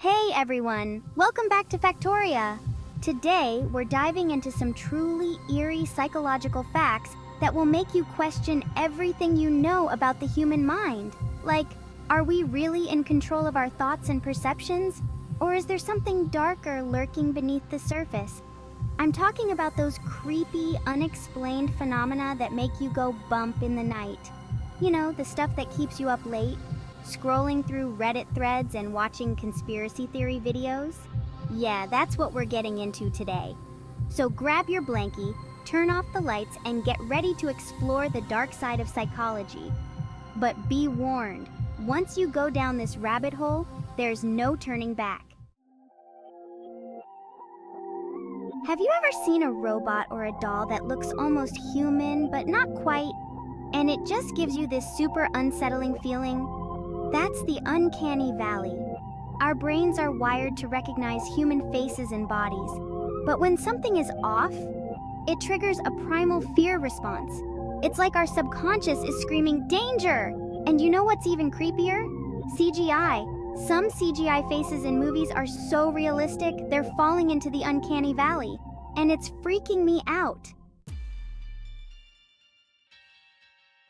Hey everyone, welcome back to Factoria. Today, we're diving into some truly eerie psychological facts that will make you question everything you know about the human mind. Like, are we really in control of our thoughts and perceptions? Or is there something darker lurking beneath the surface? I'm talking about those creepy, unexplained phenomena that make you go bump in the night. You know, the stuff that keeps you up late, scrolling through Reddit threads and watching conspiracy theory videos? Yeah, that's what we're getting into today. So grab your blankie, turn off the lights, and get ready to explore the dark side of psychology. But be warned, once you go down this rabbit hole, there's no turning back. Have you ever seen a robot or a doll that looks almost human, but not quite, and it just gives you this super unsettling feeling? That's the uncanny valley. Our brains are wired to recognize human faces and bodies, but when something is off, it triggers a primal fear response. It's like our subconscious is screaming, "Danger!" And you know what's even creepier? CGI. Some CGI faces in movies are so realistic, they're falling into the uncanny valley, and it's freaking me out.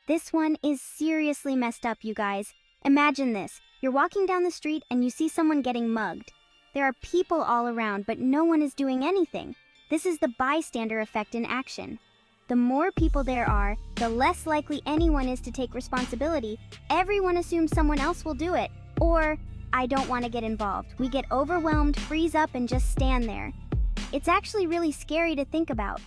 This one is seriously messed up, you guys. Imagine this. You're walking down the street and you see someone getting mugged. There are people all around, but no one is doing anything. This is the bystander effect in action. The more people there are, the less likely anyone is to take responsibility. Everyone assumes someone else will do it. Or, I don't want to get involved. We get overwhelmed, freeze up, and just stand there. It's actually really scary to think about.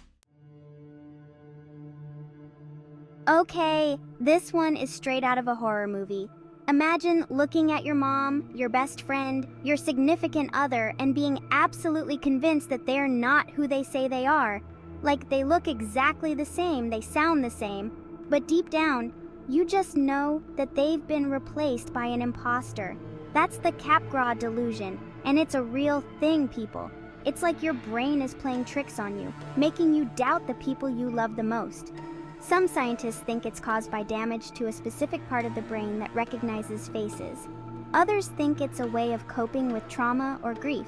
Okay, this one is straight out of a horror movie. Imagine looking at your mom, your best friend, your significant other, and being absolutely convinced that they're not who they say they are. Like they look exactly the same, they sound the same, but deep down, you just know that they've been replaced by an imposter. That's the Capgras delusion, and it's a real thing, people. It's like your brain is playing tricks on you, making you doubt the people you love the most. Some scientists think it's caused by damage to a specific part of the brain that recognizes faces. Others think it's a way of coping with trauma or grief.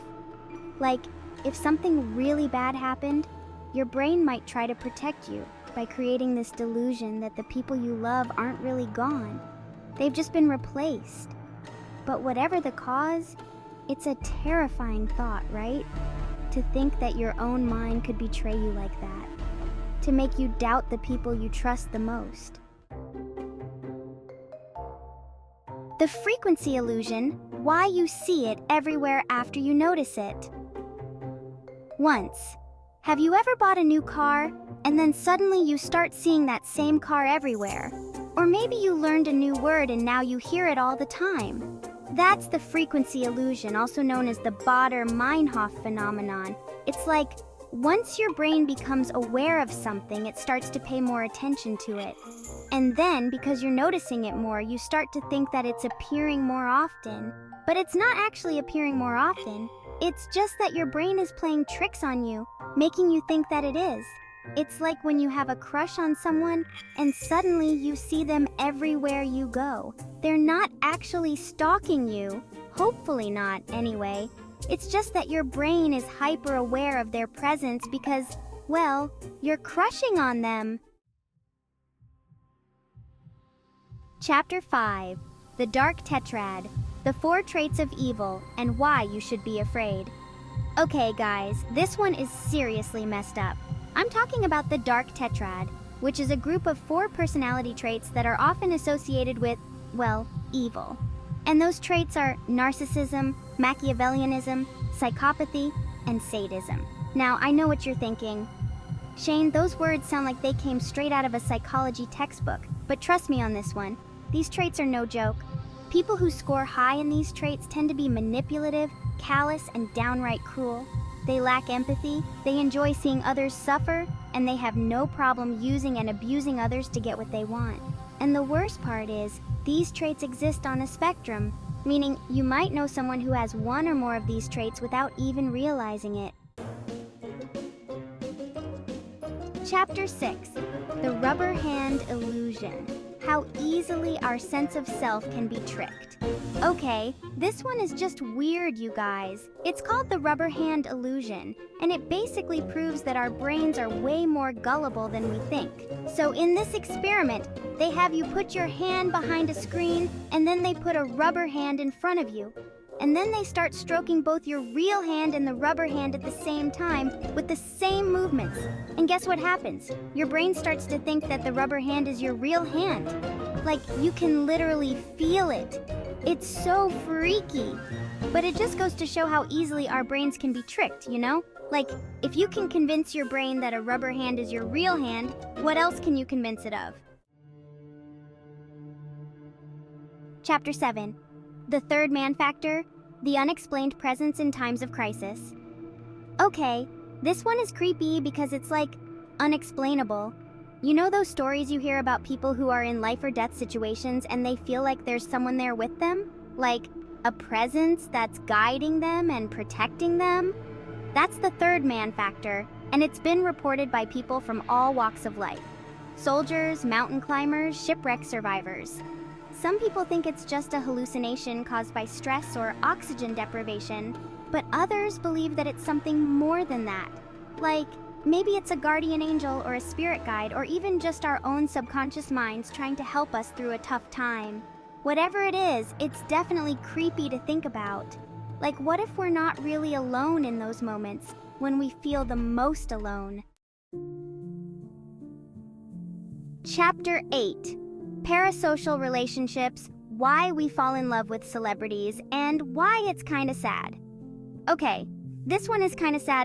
Like, if something really bad happened, your brain might try to protect you by creating this delusion that the people you love aren't really gone. They've just been replaced. But whatever the cause, it's a terrifying thought, right? To think that your own mind could betray you like that. To make you doubt the people you trust the most. The frequency illusion, why you see it everywhere after you notice it. Once, have you ever bought a new car and then suddenly you start seeing that same car everywhere? Or maybe you learned a new word and now you hear it all the time. That's the frequency illusion, also known as the Baader-Meinhof phenomenon. It's like, once your brain becomes aware of something, it starts to pay more attention to it. And then, because you're noticing it more, you start to think that it's appearing more often. But it's not actually appearing more often. It's just that your brain is playing tricks on you, making you think that it is. It's like when you have a crush on someone, and suddenly you see them everywhere you go. They're not actually stalking you. Hopefully not, anyway. It's just that your brain is hyper-aware of their presence because, well, you're crushing on them. Chapter 5. The Dark Tetrad. The 4 Traits of Evil and Why You Should Be Afraid. Okay, guys, this one is seriously messed up. I'm talking about the Dark Tetrad, which is a group of 4 personality traits that are often associated with, well, evil. And those traits are narcissism, Machiavellianism, psychopathy, and sadism. Now, I know what you're thinking. Shane, those words sound like they came straight out of a psychology textbook, but trust me on this one. These traits are no joke. People who score high in these traits tend to be manipulative, callous, and downright cruel. They lack empathy, they enjoy seeing others suffer, and they have no problem using and abusing others to get what they want. And the worst part is, these traits exist on a spectrum, meaning you might know someone who has one or more of these traits without even realizing it. Chapter 6. The Rubber Hand Illusion. how easily our sense of self can be tricked. Okay, this one is just weird, you guys. It's called the rubber hand illusion, and it basically proves that our brains are way more gullible than we think. So in this experiment, they have you put your hand behind a screen, and then they put a rubber hand in front of you. And then they start stroking both your real hand and the rubber hand at the same time with the same movements. And guess what happens? Your brain starts to think that the rubber hand is your real hand. Like, you can literally feel it. It's so freaky. But it just goes to show how easily our brains can be tricked, you know? Like, if you can convince your brain that a rubber hand is your real hand, what else can you convince it of? Chapter 7. The third man factor, the unexplained presence in times of crisis. Okay, this one is creepy because it's like unexplainable. You know those stories you hear about people who are in life or death situations and they feel like there's someone there with them? Like a presence that's guiding them and protecting them? That's the third man factor, and it's been reported by people from all walks of life. Soldiers, mountain climbers, shipwreck survivors. Some people think it's just a hallucination caused by stress or oxygen deprivation, but others believe that it's something more than that. Like, maybe it's a guardian angel or a spirit guide, or even just our own subconscious minds trying to help us through a tough time. Whatever it is, it's definitely creepy to think about. Like, what if we're not really alone in those moments when we feel the most alone? Chapter 8. Parasocial relationships, why we fall in love with celebrities, and why it's kinda sad. Okay, this one is kinda sad